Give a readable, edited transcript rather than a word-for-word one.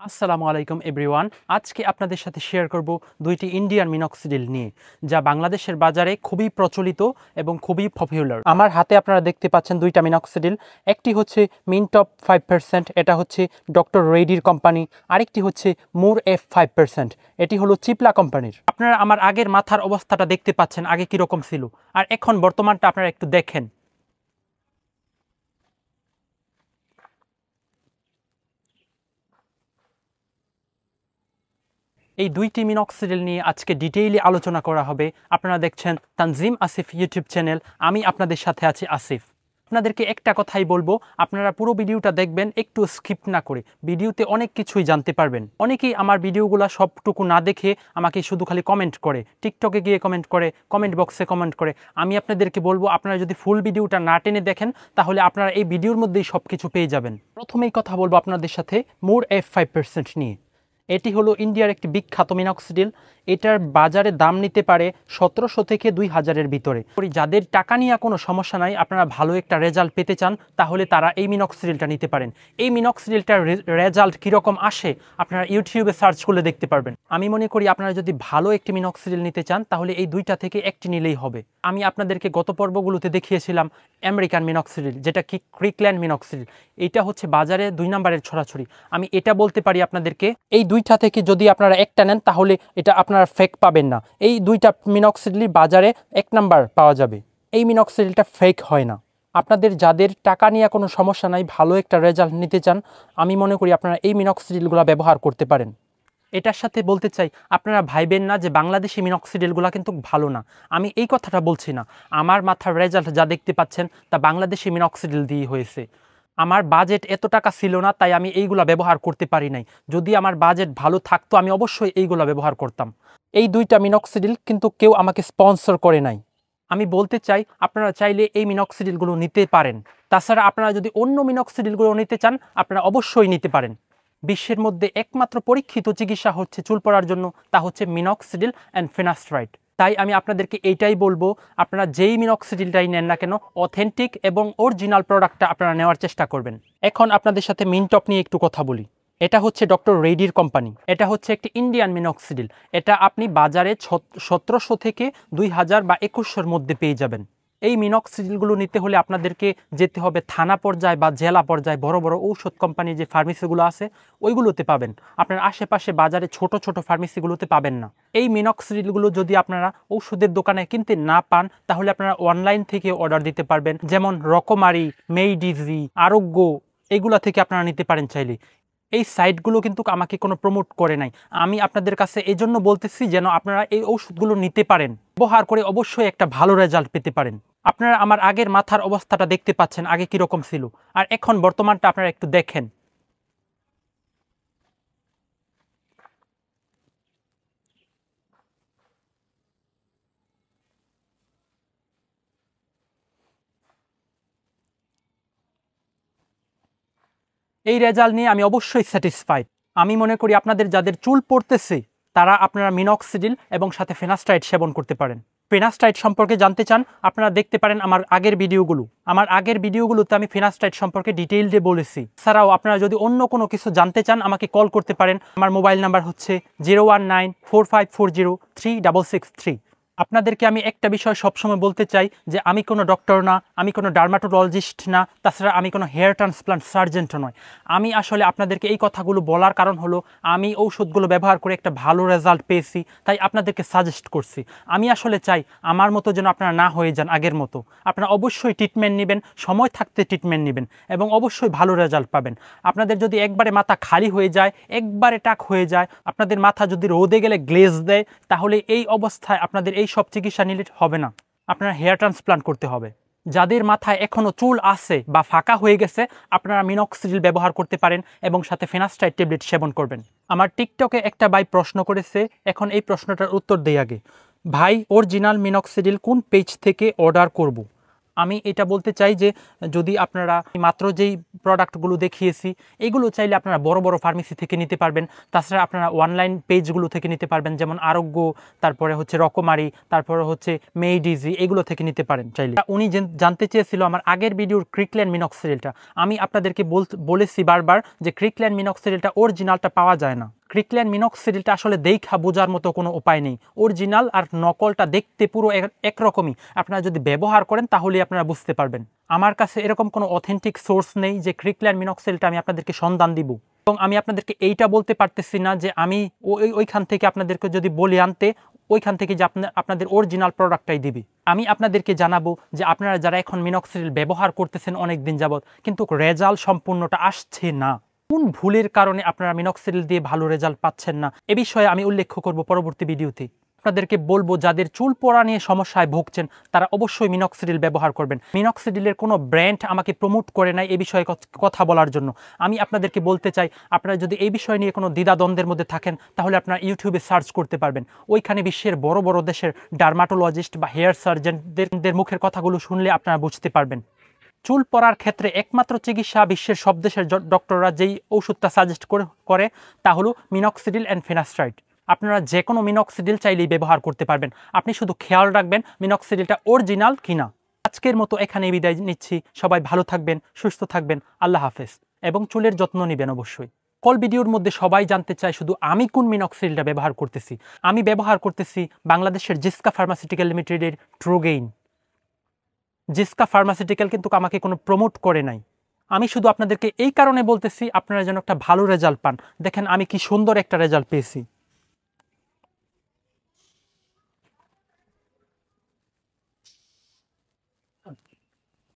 আসসালামু আলাইকুম এভরিওয়ান। আজকে আপনাদের সাথে শেয়ার করব দুইটি ইন্ডিয়ান মিনক্সিডিল নিয়ে, যা বাংলাদেশের বাজারে খুবই প্রচলিত এবং খুবই পপুলার। আমার হাতে আপনারা দেখতে পাচ্ছেন দুইটা মিনক্সিডিল। একটি হচ্ছে মিনটপ 5%, এটা হচ্ছে ডক্টর রেডির কোম্পানি। আরেকটি হচ্ছে মুর F5%, এটি হলো চিপলা কোম্পানির। আপনারা আমার আগের মাথার অবস্থাটা দেখতে পাচ্ছেন, আগে কীরকম ছিল আর এখন বর্তমানটা আপনারা একটু দেখেন। এই দুইটি মিনক্সিডিল নিয়ে আজকে ডিটেইলি আলোচনা করা হবে। আপনারা দেখছেন তানজিম আসিফ ইউটিউব চ্যানেল, আমি আপনাদের সাথে আছি আসিফ। আপনাদেরকে একটা কথাই বলবো, আপনারা পুরো ভিডিওটা দেখবেন, একটু স্কিপ না করে। ভিডিওতে অনেক কিছুই জানতে পারবেন। অনেকেই আমার ভিডিওগুলো সবটুকু না দেখে আমাকে শুধু খালি কমেন্ট করে, টিকটকে গিয়ে কমেন্ট করে, কমেন্ট বক্সে কমেন্ট করে। আমি আপনাদেরকে বলবো, আপনারা যদি ফুল ভিডিওটা না টেনে দেখেন তাহলে আপনারা এই ভিডিওর মধ্যেই সব কিছু পেয়ে যাবেন। প্রথমেই কথা বলবো আপনাদের সাথে মুর F5% নিয়ে। এটি হলো ইন্ডিয়ার একটি বিখ্যাত মিনক্সিডিল। এটার বাজারে দাম নিতে পারে 1700 থেকে 2000-এর ভিতরে। যাদের টাকা নিয়ে কোনো সমস্যা নাই, আপনারা ভালো একটা রেজাল্ট পেতে চান, তাহলে তারা এই মিনক্সিডিলটা নিতে পারেন। এই মিনক্সিডিলটার রেজাল্ট কীরকম আসে আপনারা ইউটিউবে সার্চ করলে দেখতে পারবেন। আমি মনে করি আপনারা যদি ভালো একটি মিনক্সিডিল নিতে চান তাহলে এই দুইটা থেকে একটি নিলেই হবে। আমি আপনাদেরকে গত পর্বগুলোতে দেখিয়েছিলাম আমেরিকান মিনক্সিডিল, যেটা কি ক্রিকল্যান্ড মিনক্সিডিল। এটা হচ্ছে বাজারে 2 নম্বরের ছড়াছড়ি। আমি এটা বলতে পারি আপনাদেরকে, এই দুইটা থেকে যদি আপনারা একটা নেন তাহলে এটা আপনারা ফেক পাবেন না। এই দুইটা মিনক্সিডিলই বাজারে 1 নাম্বার পাওয়া যাবে। এই মিনক্সিডিলটা ফেক হয় না। আপনাদের যাদের টাকা নিয়ে কোনো সমস্যা নাই, ভালো একটা রেজাল্ট নিতে চান, আমি মনে করি আপনারা এই মিনক্সিডিলগুলো ব্যবহার করতে পারেন। এটার সাথে বলতে চাই, আপনারা ভাইবেন না যে বাংলাদেশি মিনক্সিডিলগুলো কিন্তু ভালো না। আমি এই কথাটা বলছি না। আমার মাথার রেজাল্ট যা দেখতে পাচ্ছেন তা বাংলাদেশি মিনক্সিডিল দিয়ে হয়েছে। আমার বাজেট এত টাকা ছিল না, তাই আমি এইগুলা ব্যবহার করতে পারি নাই। যদি আমার বাজেট ভালো থাকতো আমি অবশ্যই এইগুলা ব্যবহার করতাম। এই দুইটা মিনক্সিডিল কিন্তু কেউ আমাকে স্পন্সর করে নাই। আমি বলতে চাই, আপনারা চাইলে এই মিনক্সিডিলগুলো নিতে পারেন। তাছাড়া আপনারা যদি অন্য মিনক্সিডিলগুলো নিতে চান, আপনারা অবশ্যই নিতে পারেন। বিশ্বের মধ্যে একমাত্র পরীক্ষিত চিকিৎসা হচ্ছে চুল পড়ার জন্য, তা হচ্ছে মিনক্সিডিল অ্যান্ড ফিনাস্ট্রাইড। তাই আমি আপনাদেরকে এইটাই বলবো, আপনারা যেই মিনক্সিডিলটাই নেন না কেন, অথেন্টিক এবং অরিজিনাল প্রোডাক্টটা আপনারা নেওয়ার চেষ্টা করবেন। এখন আপনাদের সাথে মিনটপ নিয়ে একটু কথা বলি। এটা হচ্ছে ডক্টর রেডির কোম্পানি। এটা হচ্ছে একটি ইন্ডিয়ান মিনক্সিডিল। এটা আপনি বাজারে 1700 থেকে 2000 বা 2100-এর মধ্যে পেয়ে যাবেন। এই মিনক্সিডিলগুলো নিতে হলে আপনাদেরকে যেতে হবে থানা পর্যায়ে বা জেলা পর্যায়ে। বড় বড় ঔষধ কোম্পানির যে ফার্মেসিগুলো আছে ওইগুলোতে পাবেন। আপনার আশেপাশে বাজারে ছোট ছোট ফার্মেসিগুলোতে পাবেন না। এই মিনক্সিডিলগুলো যদি আপনারা ঔষধের দোকানে কিনতে না পান তাহলে আপনারা অনলাইন থেকে অর্ডার দিতে পারবেন, যেমন রকমারি, মেইডিজি, আরোগ্য, এগুলা থেকে আপনারা নিতে পারেন চাইলে। এই সাইটগুলো কিন্তু আমাকে কোনো প্রমোট করে নাই। আমি আপনাদের কাছে এই জন্য বলতেছি যেন আপনারা এই ওষুধগুলো নিতে পারেন, ব্যবহার করে অবশ্যই একটা ভালো রেজাল্ট পেতে পারেন। আপনারা আমার আগের মাথার অবস্থাটা দেখতে পাচ্ছেন, আগে কীরকম ছিল আর এখন বর্তমানটা আপনারা একটু দেখেন। এই রেজাল্ট নিয়ে আমি অবশ্যই স্যাটিসফাইড। আমি মনে করি আপনাদের যাদের চুল পড়তেছে তারা আপনারা মিনক্সিডিল এবং সাথে ফিনাস্ট্রাইড সেবন করতে পারেন। ফিনাস্ট্রাইড সম্পর্কে জানতে চান, আপনারা দেখতে পারেন আমার আগের ভিডিওগুলো। আমার আগের ভিডিওগুলোতে আমি ফিনাস্ট্রাইড সম্পর্কে ডিটেইলডে বলেছি। এছাড়াও আপনারা যদি অন্য কোনো কিছু জানতে চান আমাকে কল করতে পারেন। আমার মোবাইল নাম্বার হচ্ছে 01945403663। আপনাদেরকে আমি একটা বিষয় সবসময় বলতে চাই যে আমি কোনো ডক্টর না, আমি কোনো ডার্মাটোলজিস্ট না, তাছাড়া আমি কোনো হেয়ার ট্রান্সপ্লান্ট সার্জেন্টও নয়। আমি আসলে আপনাদেরকে এই কথাগুলো বলার কারণ হলো আমি ঔষধগুলো ব্যবহার করে একটা ভালো রেজাল্ট পেয়েছি, তাই আপনাদেরকে সাজেস্ট করছি। আমি আসলে চাই আমার মতো যেন আপনারা না হয়ে যান আগের মতো। আপনারা অবশ্যই ট্রিটমেন্ট নেবেন, সময় থাকতে ট্রিটমেন্ট নেবেন এবং অবশ্যই ভালো রেজাল্ট পাবেন। আপনাদের যদি একবারে মাথা খালি হয়ে যায়, একবারে টাক হয়ে যায়, আপনাদের মাথা যদি রোদে গেলে গ্লেজ দেয়, তাহলে এই অবস্থায় আপনাদের এই সব চিকিৎসা নিলে হবে না। আপনারা হেয়ার ট্রান্সপ্লান্ট করতে হবে। যাদের মাথায় এখনও চুল আছে বা ফাঁকা হয়ে গেছে, আপনারা মিনক্সিডিল ব্যবহার করতে পারেন এবং সাথে ফিনাস্ট্রাইড ট্যাবলেট সেবন করবেন। আমার টিকটকে একটা ভাই প্রশ্ন করেছে, এখন এই প্রশ্নটার উত্তর দেই আগে। ভাই, অরিজিনাল মিনক্সিডিল কোন পেজ থেকে অর্ডার করব? আমি এটা বলতে চাই যে যদি আপনারা মাত্র যেই প্রোডাক্টগুলো দেখিয়েছি এগুলো চাইলে আপনারা বড় বড় ফার্মেসি থেকে নিতে পারবেন। তাছাড়া আপনারা অনলাইন পেজগুলো থেকে নিতে পারবেন, যেমন আরোগ্য, তারপরে হচ্ছে রকমারি, তারপরে হচ্ছে মেইডিজি, এগুলো থেকে নিতে পারেন চাইলে। উনি জানতে চেয়েছিল আমার আগের ভিডিওর ক্রিকল্যান্ড মিনক্সিডিলটা। আমি আপনাদেরকে বলেছি বারবার যে ক্রিকল্যান্ড মিনক্সিডিলটা অরিজিনালটা পাওয়া যায় না। ক্রিকল্যান্ড মিনক্সিডিলটা আসলে দেখা বোঝার মতো কোনো উপায় নেই। অরিজিনাল আর নকলটা দেখতে পুরো একরকমই। আপনারা যদি ব্যবহার করেন তাহলেই আপনারা বুঝতে পারবেন। আমার কাছে এরকম কোনো অথেন্টিক সোর্স নেই যে ক্রিকল্যান্ড মিনক্সিডিলটা আমি আপনাদেরকে সন্ধান দিব, এবং আমি আপনাদেরকে এইটা বলতে পারতেছি না যে আমি ওইখান থেকে আপনাদেরকে যদি বলি আনতে, ওইখান থেকে যে আপনাদের অরিজিনাল প্রোডাক্টটাই দিবে। আমি আপনাদেরকে জানাবো যে আপনারা যারা এখন মিনক্সিডিল ব্যবহার করতেছেন অনেক দিন যাবত, কিন্তু রেজাল্ট সম্পূর্ণটা আসছে না, কোন ভুলের কারণে আপনারা মিনক্সিডিল দিয়ে ভালো রেজাল্ট পাচ্ছেন না, এ বিষয়ে আমি উল্লেখ করব পরবর্তী ভিডিওতে। আপনাদেরকে বলবো যাদের চুল পড়া নিয়ে সমস্যায় ভুগছেন তারা অবশ্যই মিনক্সিডিল ব্যবহার করবেন। মিনক্সিডিলের কোনো ব্র্যান্ড আমাকে প্রমোট করে নাই এ বিষয়ে কথা বলার জন্য। আমি আপনাদেরকে বলতে চাই, আপনারা যদি এই বিষয় নিয়ে কোনো দ্বিধাদ্বন্দ্বের মধ্যে থাকেন তাহলে আপনারা ইউটিউবে সার্চ করতে পারবেন। ওইখানে বিশ্বের বড় বড় দেশের ডার্মাটোলজিস্ট বা হেয়ার সার্জনদের মুখের কথাগুলো শুনলে আপনারা বুঝতে পারবেন। চুল পড়ার ক্ষেত্রে একমাত্র চিকিৎসা বিশ্বের সব দেশের ডক্টররা যেই ওষুধটা সাজেস্ট করে তা হলো মিনক্সিডিল অ্যান্ড ফিনাস্ট্রাইড। আপনারা যে কোনো মিনক্সিডিল চাইলেই ব্যবহার করতে পারবেন। আপনি শুধু খেয়াল রাখবেন মিনক্সিডিলটা অরিজিনাল কিনা। আজকের মতো এখানে বিদায় নিচ্ছি। সবাই ভালো থাকবেন, সুস্থ থাকবেন। আল্লাহ হাফেজ। এবং চুলের যত্ন নেবেন অবশ্যই। কল ভিডিওর মধ্যে সবাই জানতে চায় শুধু আমি কোন মিনক্সিডিলটা ব্যবহার করতেছি। আমি ব্যবহার করতেছি বাংলাদেশের জিসকা ফার্মাসিউটিক্যাল লিমিটেডের ট্রোগেইন। জিসকা ফার্মাসিউটিক্যাল কিন্তু আমাকে কোনো প্রমোট করে নাই। আমি শুধু আপনাদেরকে এই কারণে বলতেছি আপনারা যেন একটা ভালো রেজাল্ট পান। দেখেন আমি কি সুন্দর একটা রেজাল্ট পেয়েছি।